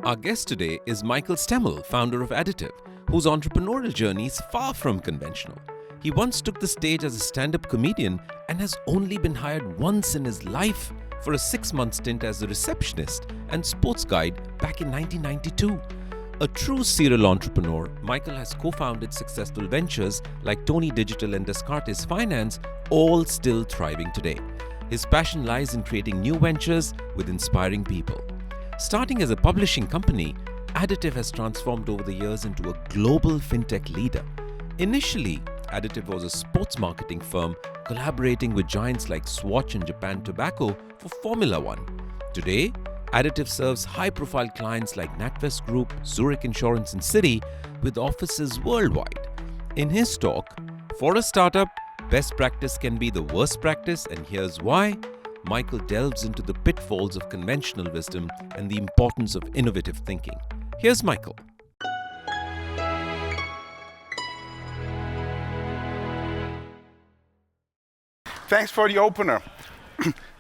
Our guest today is Michael Stemmle, founder of Additiv, whose entrepreneurial journey is far from conventional. He once took the stage as a stand-up comedian and has only been hired once in his life for a 6-month stint as a receptionist and sports guide back in 1992. A true serial entrepreneur, Michael has co-founded successful ventures like Toni Digital and Descartes Finance, all still thriving today. His passion lies in creating new ventures with inspiring people. Starting as a publishing company, Additiv has transformed over the years into a global fintech leader. Initially, Additiv was a sports marketing firm collaborating with giants like Swatch and Japan Tobacco for Formula One. Today, Additiv serves high-profile clients like NatWest Group, Zurich Insurance and Citi with offices worldwide. In his talk, for a startup, best practice can be the worst practice, and here's why. Michael delves into the pitfalls of conventional wisdom and the importance of innovative thinking. Here's Michael. Thanks for the opener.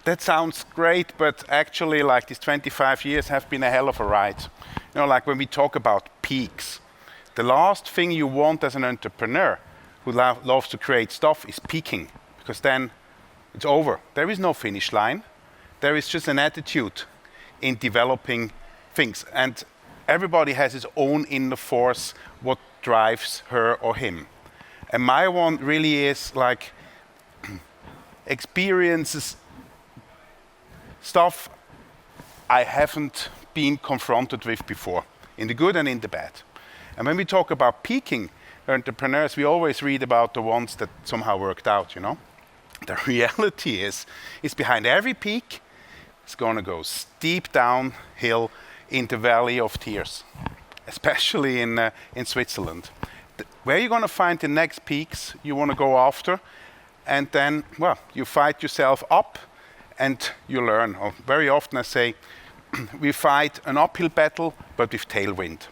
That sounds great, but actually, like, these 25 years have been a hell of a ride. You know, like when we talk about peaks, the last thing you want as an entrepreneur who loves to create stuff is peaking, because then it's over. There is no finish line. There is just an attitude in developing things. And everybody has his own inner force, what drives her or him. And my one really is like experiences, stuff I haven't been confronted with before, in the good and in the bad. And when we talk about peaking entrepreneurs, we always read about the ones that somehow worked out, you know? The reality is behind every peak, it's going to go steep downhill in the Valley of Tears, especially in Switzerland. Where you're going to find the next peaks you want to go after, and then, well, you fight yourself up and you learn. Or very often I say, we fight an uphill battle, but with tailwind.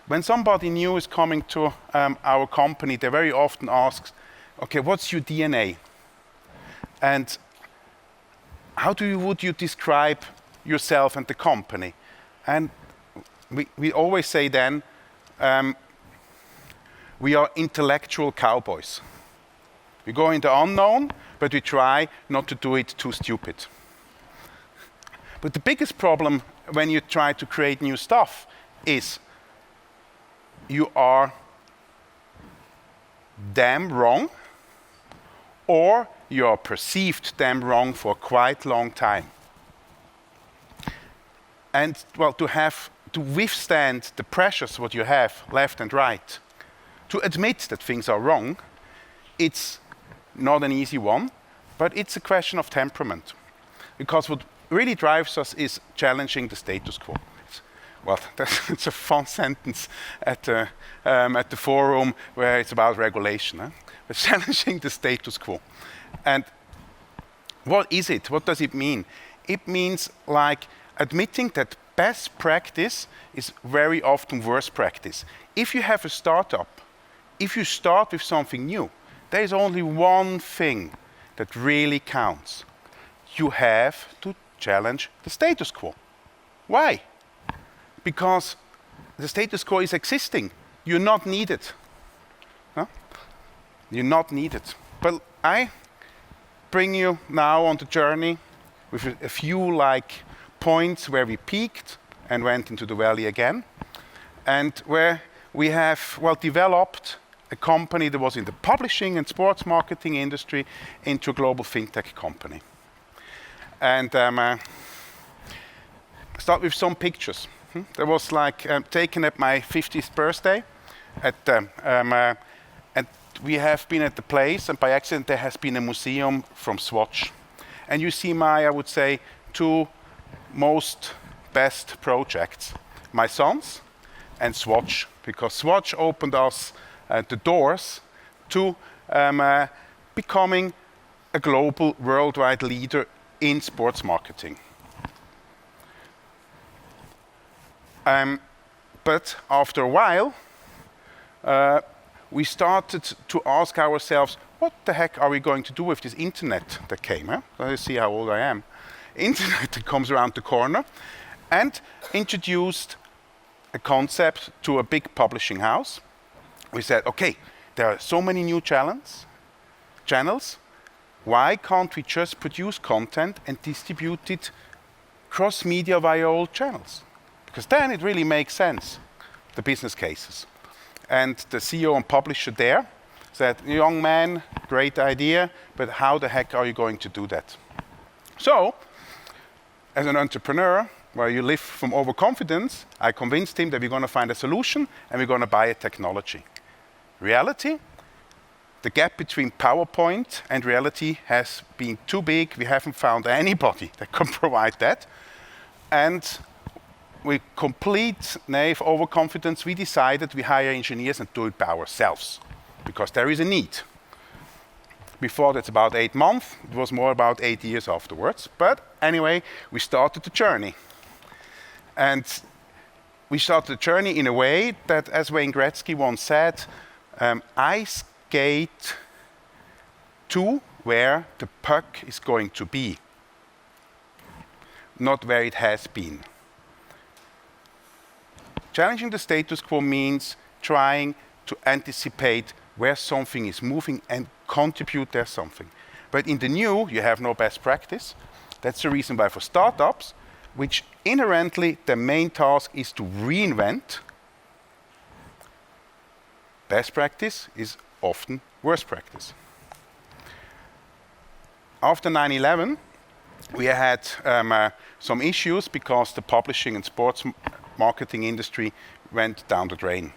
When somebody new is coming to our company, they very often ask, okay, what's your DNA? And how would you describe yourself and the company? And we always say then, we are intellectual cowboys. We go into unknown, but we try not to do it too stupid. But the biggest problem when you try to create new stuff is you are damn wrong, or you are perceived damn wrong for quite a long time. And well, to withstand the pressures what you have left and right, to admit that things are wrong, it's not an easy one, but it's a question of temperament. Because what really drives us is challenging the status quo. It's a fun sentence at the forum where it's about regulation. But challenging the status quo. And what is it? What does it mean? It means like admitting that best practice is very often worst practice. If you have a startup, if you start with something new, there is only one thing that really counts. You have to challenge the status quo. Why? Because the status quo is existing. You're not needed. Huh? You're not needed. But I bring you now on the journey with a few like points where we peaked and went into the valley again, and where we have developed a company that was in the publishing and sports marketing industry into a global fintech company. And start with some pictures. That was like taken at my 50th birthday, and we have been at the place, and by accident there has been a museum from Swatch. And you see my, I would say, two most best projects, my sons and Swatch, because Swatch opened us the doors to becoming a global, worldwide leader in sports marketing. But after a while, we started to ask ourselves, what the heck are we going to do with this internet that came? Let's see how old I am. Internet that comes around the corner. and introduced a concept to a big publishing house. We said, okay, there are so many new channels. Why can't we just produce content and distribute it cross-media via all channels? Because then it really makes sense, the business cases. And the CEO and publisher there said, young man, great idea, but how the heck are you going to do that? So, as an entrepreneur, where you live from overconfidence, I convinced him that we're going to find a solution and we're going to buy a technology. Reality, the gap between PowerPoint and reality has been too big. We haven't found anybody that can provide that. And with complete naive overconfidence, we decided we hire engineers and do it by ourselves, because there is a need. Before that's about 8 months, it was more about 8 years afterwards. But anyway, we started the journey. And we started the journey in a way that, as Wayne Gretzky once said, I skate to where the puck is going to be, not where it has been. Challenging the status quo means trying to anticipate where something is moving and contribute there something. But in the new, you have no best practice. That's the reason why for startups, which inherently the main task is to reinvent, best practice is often worst practice. After 9/11, we had some issues because the publishing and sports marketing industry went down the drain.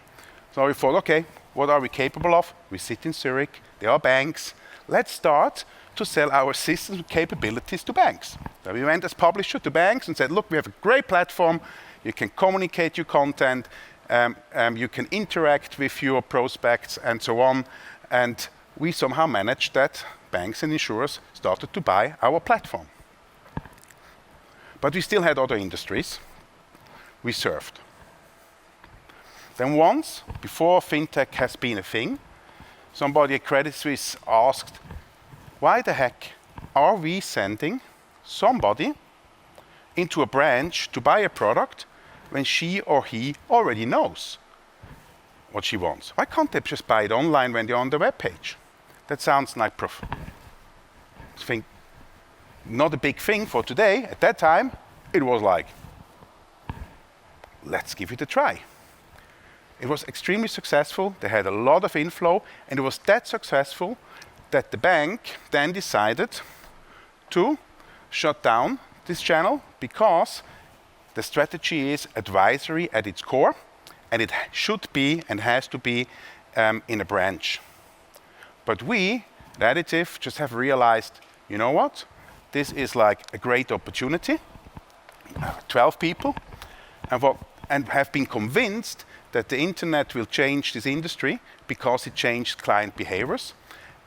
So we thought, okay, what are we capable of? We sit in Zurich, there are banks. Let's start to sell our systems and capabilities to banks. So we went as publisher to banks and said, look, we have a great platform. You can communicate your content. You can interact with your prospects and so on. And we somehow managed that banks and insurers started to buy our platform. But we still had other industries we served. Then once, before fintech has been a thing, somebody at Credit Suisse asked, why the heck are we sending somebody into a branch to buy a product when she or he already knows what she wants? Why can't they just buy it online when they're on the web page? That sounds like not a big thing for today. At that time, it was like, let's give it a try. It was extremely successful. They had a lot of inflow, and it was that successful that the bank then decided to shut down this channel because the strategy is advisory at its core, and it should be and has to be in a branch. But we, at Additiv, just have realized, you know what? This is like a great opportunity. 12 people, and have been convinced that the internet will change this industry because it changed client behaviors,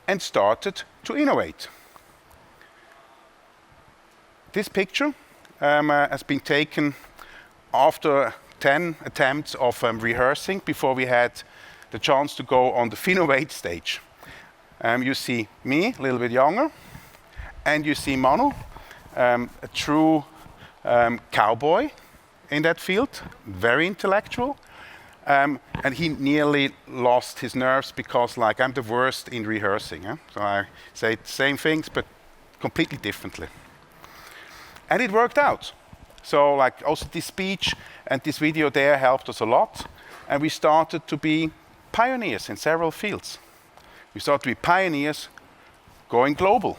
and started to innovate. This picture has been taken after 10 attempts of rehearsing before we had the chance to go on the Finovate stage. You see me, a little bit younger, and you see Manu, a true cowboy in that field, very intellectual. And he nearly lost his nerves because, like, I'm the worst in rehearsing. So I say the same things, but completely differently. And it worked out. So, like, also this speech and this video there helped us a lot. And we started to be pioneers in several fields. We started to be pioneers going global.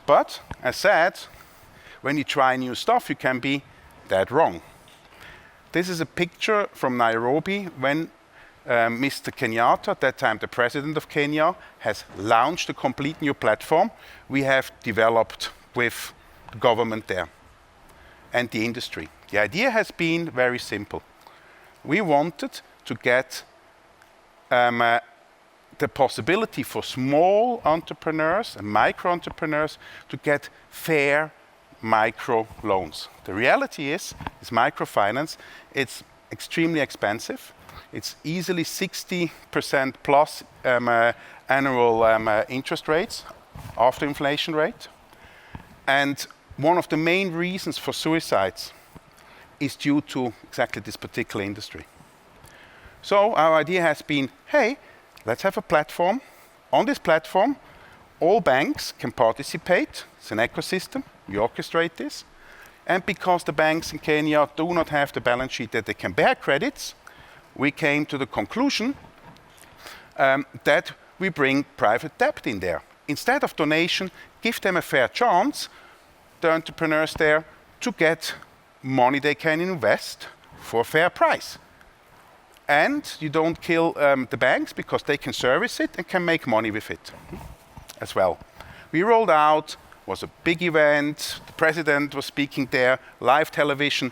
But, as said, when you try new stuff, you can be dead wrong. This is a picture from Nairobi when Mr. Kenyatta, at that time the president of Kenya, has launched a complete new platform we have developed with the government there and the industry. The idea has been very simple. We wanted to get the possibility for small entrepreneurs and micro entrepreneurs to get fair micro loans. The reality is microfinance, it's extremely expensive. It's easily 60% plus annual interest rates after inflation rate. And one of the main reasons for suicides is due to exactly this particular industry. So our idea has been, hey, let's have a platform. On this platform, all banks can participate. It's an ecosystem. We orchestrate this. And because the banks in Kenya do not have the balance sheet that they can bear credits, we came to the conclusion that we bring private debt in there. Instead of donation, give them a fair chance, the entrepreneurs there, to get money they can invest for a fair price. And you don't kill the banks because they can service it and can make money with it as well. We rolled out, was a big event, the president was speaking there, live television.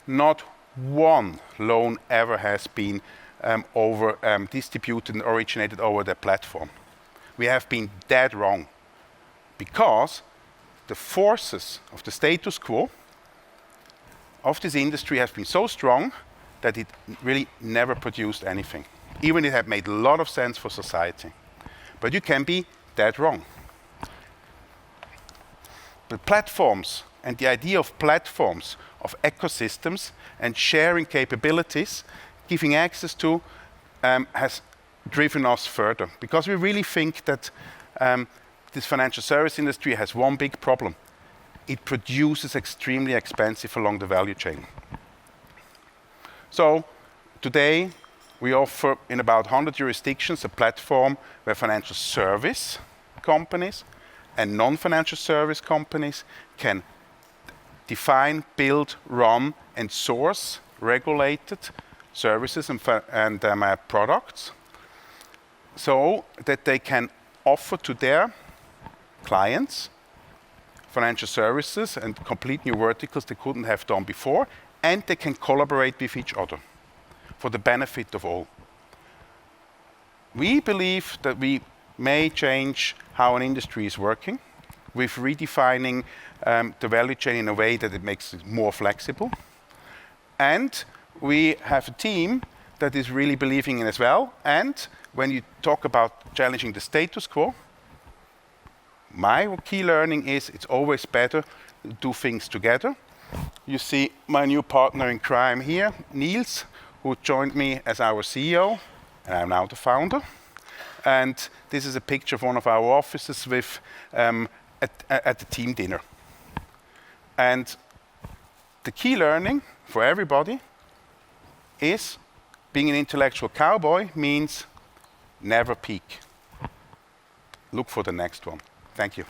Not one loan ever has been distributed and originated over the platform. We have been dead wrong because the forces of the status quo of this industry have been so strong that it really never produced anything, even it had made a lot of sense for society. But you can be dead wrong. But platforms and the idea of platforms, of ecosystems and sharing capabilities, giving access to, has driven us further. Because we really think that this financial service industry has one big problem. It produces extremely expensive along the value chain. So today we offer in about 100 jurisdictions a platform where financial service companies and non-financial service companies can define, build, run, and source regulated services and products so that they can offer to their clients financial services and complete new verticals they couldn't have done before, and they can collaborate with each other for the benefit of all. We believe that we may change how an industry is working with redefining the value chain in a way that it makes it more flexible. And we have a team that is really believing in as well. And when you talk about challenging the status quo, my key learning is it's always better to do things together. You see my new partner in crime here, Niels, who joined me as our CEO, and I'm now the founder. And this is a picture of one of our offices with at the team dinner. And the key learning for everybody is being an intellectual cowboy means never peak. Look for the next one. Thank you.